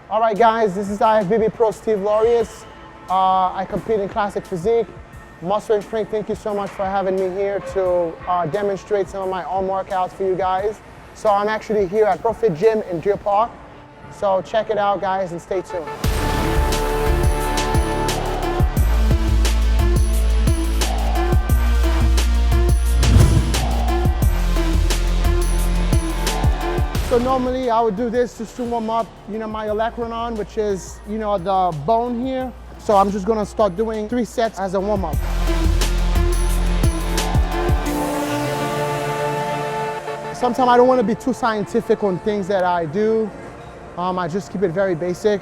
All right, guys, this is IFBB Pro Steve Laureus. I compete in Classic Physique. Muscle and Strength, thank you so much for having me here to demonstrate some of my own workouts for you guys. So I'm actually here at Profit Gym in Deer Park. So check it out, guys, and stay tuned. So normally I would do this just to warm up, my olecranon, which is, the bone here. So I'm just gonna start doing 3 sets as a warm up. Sometimes I don't want to be too scientific on things that I do. I just keep it very basic.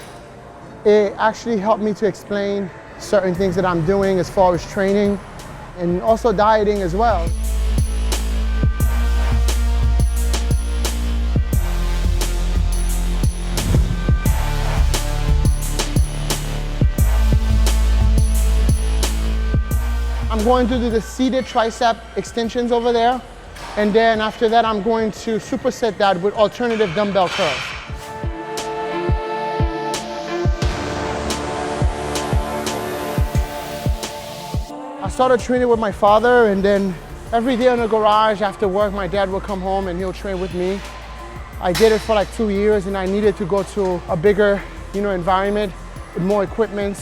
It actually helped me to explain certain things that I'm doing as far as training and also dieting as well. I'm going to do the seated tricep extensions over there. And then after that, I'm going to superset that with alternative dumbbell curls. I started training with my father, and then every day in the garage after work, my dad will come home and he'll train with me. I did it for like 2 years, and I needed to go to a bigger, environment with more equipment.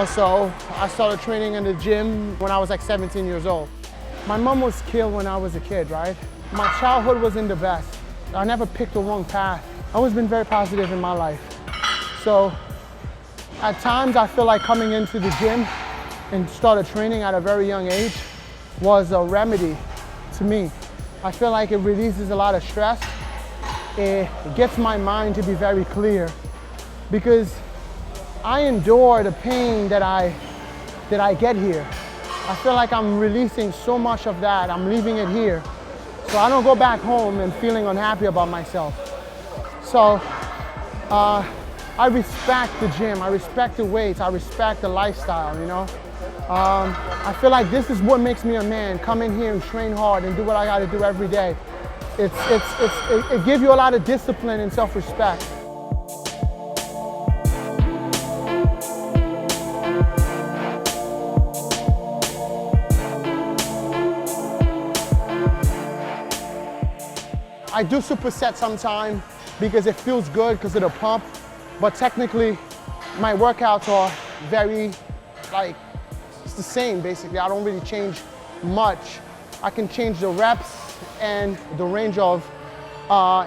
So I started training in the gym when I was like 17 years old. My mom was killed when I was a kid, right? My childhood wasn't the best. I never picked the wrong path. I've always been very positive in my life. So at times I feel like coming into the gym and started training at a very young age was a remedy to me. I feel like it releases a lot of stress. It gets my mind to be very clear because I endure the pain that I get here. I feel like I'm releasing so much of that. I'm leaving it here. So I don't go back home and feeling unhappy about myself. So I respect the gym. I respect the weights. I respect the lifestyle, I feel like this is what makes me a man. Come in here and train hard and do what I gotta do every day. It gives you a lot of discipline and self-respect. I do superset sometimes because it feels good because of the pump, but technically my workouts are very, it's the same basically. I don't really change much. I can change the reps and the range of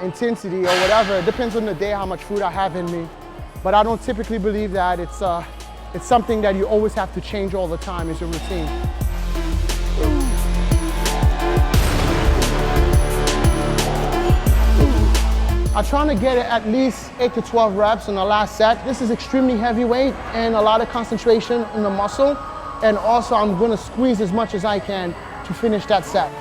intensity or whatever. It depends on the day how much food I have in me. But I don't typically believe that it's something that you always have to change all the time as your routine. I'm trying to get at least 8 to 12 reps in the last set. This is extremely heavyweight and a lot of concentration in the muscle. And also I'm gonna squeeze as much as I can to finish that set.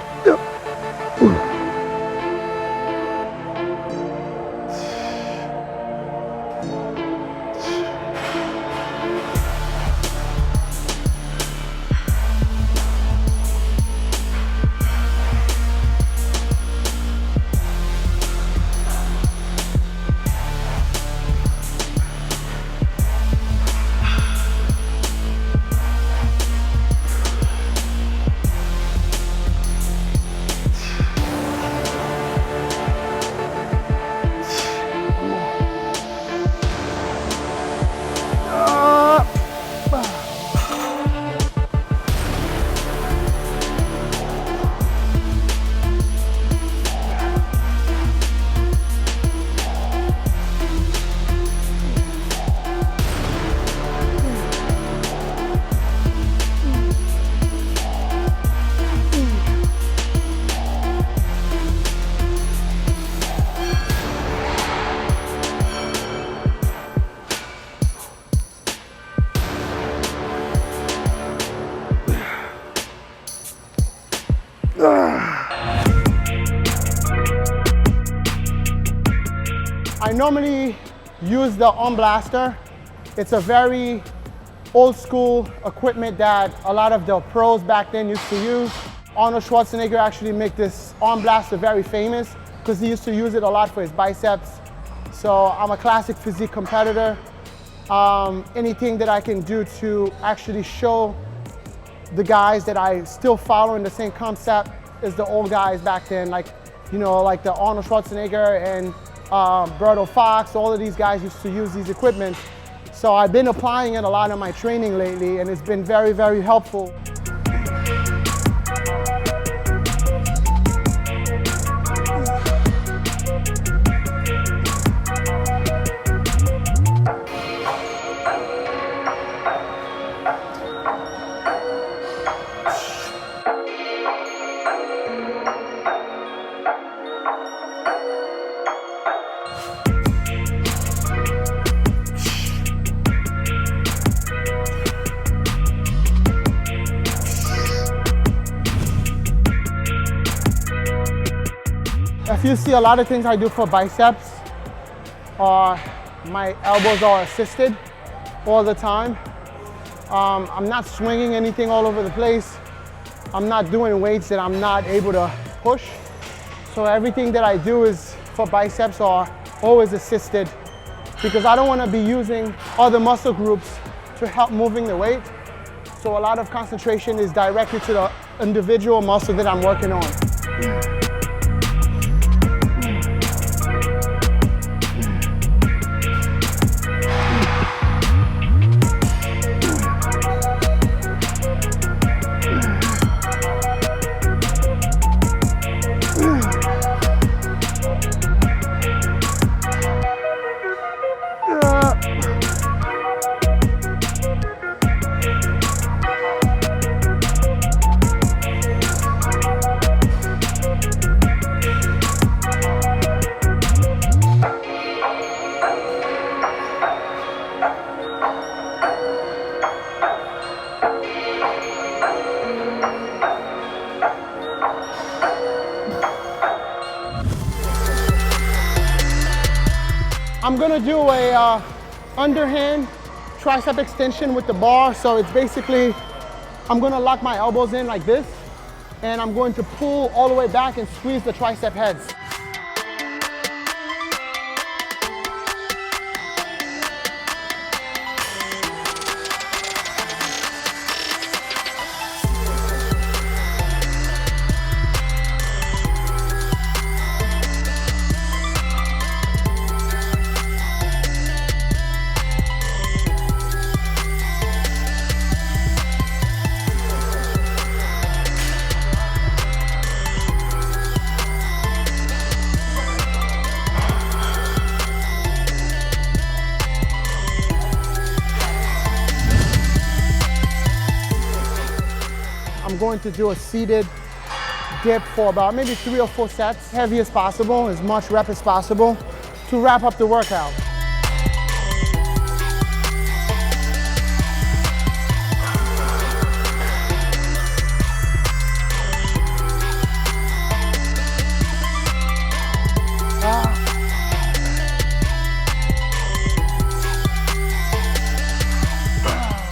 I normally use the arm blaster. It's a very old school equipment that a lot of the pros back then used to use. Arnold Schwarzenegger actually made this arm blaster very famous because he used to use it a lot for his biceps. So I'm a Classic Physique Competitor. Anything that I can do to actually show the guys that I still following the same concept as the old guys back then, like, you know, like the Arnold Schwarzenegger and Berto Fox, all of these guys used to use these equipment. So I've been applying it a lot in my training lately, and it's been very, very helpful. If you see a lot of things I do for biceps, my elbows are assisted all the time. I'm not swinging anything all over the place. I'm not doing weights that I'm not able to push. So everything that I do is for biceps are always assisted, because I don't want to be using other muscle groups to help moving the weight. So a lot of concentration is directed to the individual muscle that I'm working on. I'm gonna do a underhand tricep extension with the bar. So it's basically, I'm gonna lock my elbows in like this, and I'm going to pull all the way back and squeeze the tricep heads. I'm going to do a seated dip for about maybe 3 or 4 sets, heavy as possible, as much rep as possible, to wrap up the workout.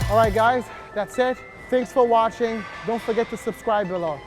All right, guys, that's it. Thanks for watching. Don't forget to subscribe below.